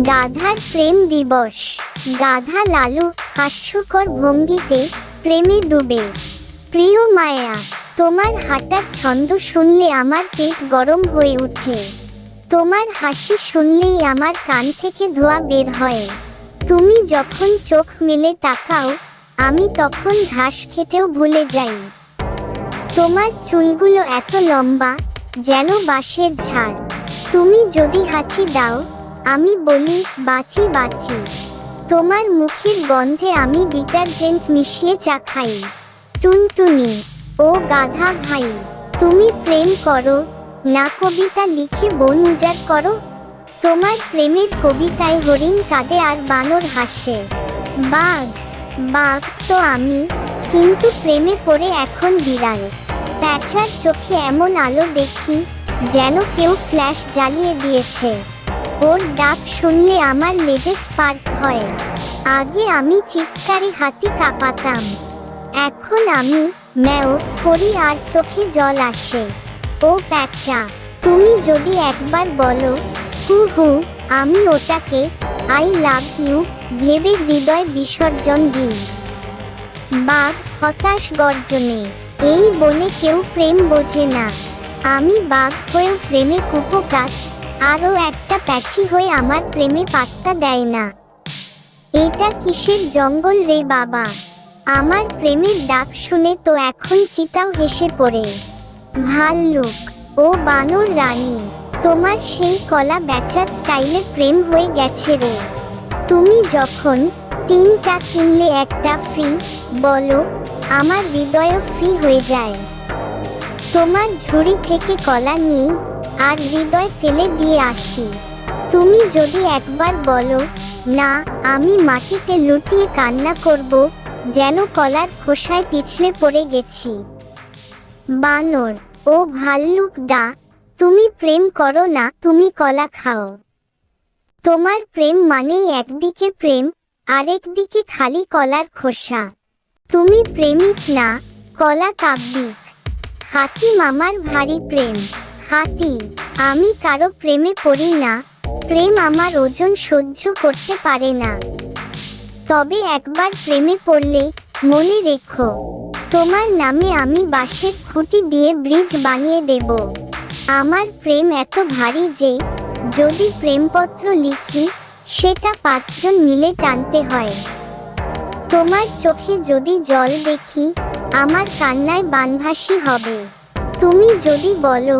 গাধার প্রেম দিবস। গাধা লালু হাস্যকর ভঙ্গিতে প্রেমে ডুবে। প্রিয় মায়া, তোমার হাঁটার ছন্দ শুনলে আমার পেট গরম হয়ে ওঠে। তোমার হাসি শুনলেই আমার কান থেকে ধোঁয়া বের হয়। তুমি যখন চোখ মেলে তাকাও, আমি তখন ঘাস খেতেও ভুলে যাই। তোমার চুলগুলো এত লম্বা, যেন বাঁশের ঝাড়। তুমি যদি হাঁচি দাও, আমি বলি বাঁচি বাঁচি। তোমার মুখের গন্ধে আমি ডিটারজেন্ট মিশিয়ে চা খাই। টুনটুনি, ও গাধা ভাই, তুমি প্রেম করো না কবিতা লিখে বন উজাড় করো? তোমার প্রেমের কবিতায় হরিণ কাঁদে আর বানর হাসে। বাঘ, বাঘ তো আমি, কিন্তু প্রেমে পড়ে এখন বিড়াল। প্যাঁচার চোখে এমন আলো দেখি, যেন কেউ ফ্ল্যাশ জ্বালিয়ে দিয়েছে। ওর ডাক শুনলে আমার লেজে স্পার্ক হয়। আগে আমি চিৎকারে হাতি কাঁপাতাম, এখন আমি ম্যাও করি আর চোখে জল আসে। ও প্যাঁচা, তুমি যদি একবার বলো হু হু, আমি ওটাকে আই লাভ ইউ ভেবে হৃদয় বিসর্জন দিই। বাঘ হতাশ গর্জনে, এই বনে কেউ প্রেম বোঝে না। আমি বাঘ হয়েও প্রেমে কুপোকাত, আরও একটা প্যাচি হয়ে আমার প্রেমে পাত্তা দেয় না। এটা কিসের জঙ্গল রে বাবা? আমার প্রেমের ডাক শুনে তো এখন চিতাও হেসে পড়ে। ভাল্লুক, ও বানর রানী, তোমার সেই কলা বেচার স্টাইলে প্রেম হয়ে গেছে রে। তুমি যখন 3টা কিনলে একটা ফ্রি বলো, আমার হৃদয়ও ফ্রি হয়ে যায়। তোমার ঝুড়ি থেকে কলা নিই আর হৃদয় ফেলে দিয়ে আসি। তুমি যদি একবার বলো না, আমি মাটিতে লুটিয়ে কান্না করব, যেন কলার খোসায় পিছলে পড়ে গেছি। বানর, ও ভাল্লুক দা, তুমি প্রেম করো না, তুমি কলা খাও। তোমার প্রেম মানেই একদিকে প্রেম, আরেকদিকে খালি কলার খোসা। তুমি প্রেমিক না, কলা কাব্যিক। হাতি মামার ভারী প্রেম। হাতি, আমি কারো প্রেমে পড়ি না, প্রেম আমার ওজন সহ্য করতে পারে না। তবে একবার প্রেমে পড়লে মনে রেখো, তোমার নামে আমি বাঁশের খুঁটি দিয়ে ব্রিজ বানিয়ে দেব। আমার প্রেম এত ভারী যে যদি প্রেমপত্র লিখি, সেটা 5 জন মিলে টানতে হয়। তোমার চোখে যদি জল দেখি, আমার কান্নায় বানভাসী হবে। তুমি যদি বলো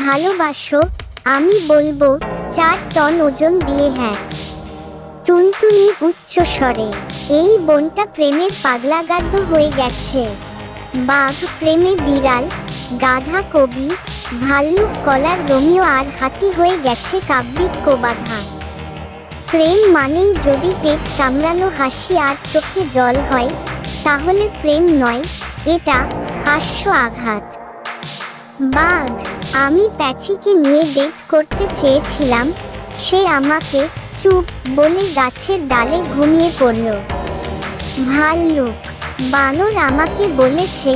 ভালোবাসো, আমি বলবো 4 টন ওজন দিয়ে হ্যাঁ। টুনটুনি উচ্চ স্বরে, এই বনটা প্রেমের পাগলাগাদ্য হয়ে গেছে। বাঘ প্রেমে বিড়াল, গাধা কবি, ভাল্লুক কলার রোমিও আর হাতি হয়ে গেছে কাব্যিক কোবাধা। প্রেম মানেই যদি পেট কামড়ানো হাসি আর চোখে জল হয়, তাহলে প্রেম নয়, এটা হাস্য আঘাত। বাঘ, আমি প্যাচিকে নিয়ে ডেট করতে চেয়েছিলাম, সে আমাকে চুপ বলে গাছের ডালে ঘুমিয়ে পড়ল। ভাল্লুক, বানর আমাকে বলেছে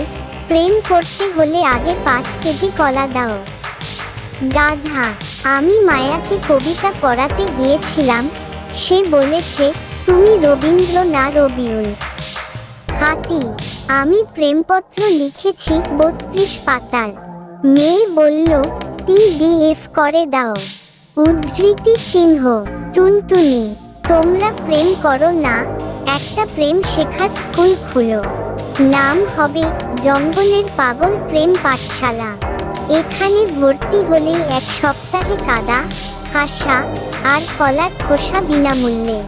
প্রেম করতে হলে আগে 5 কেজি কলা দাও। গাধা, আমি মায়াকে কবিতা পড়াতে গিয়েছিলাম, সে বলেছে তুমি রবীন্দ্র না রবিউল। হাতি, আমি প্রেমপত্র লিখেছি 32 পাতার। মেয়ে বলল PDF করে দাও। উদ্ধৃতি চিহ্ন। টুনটুনি, তোমরা প্রেম করো না, একটা প্রেম শেখার স্কুল খুলো। নাম হবে জঙ্গলের পাগল প্রেম পাঠশালা। এখানে ভর্তি হলেই 1 সপ্তাহে কাদা, হাসা আর কলার খোসা বিনামূল্যে।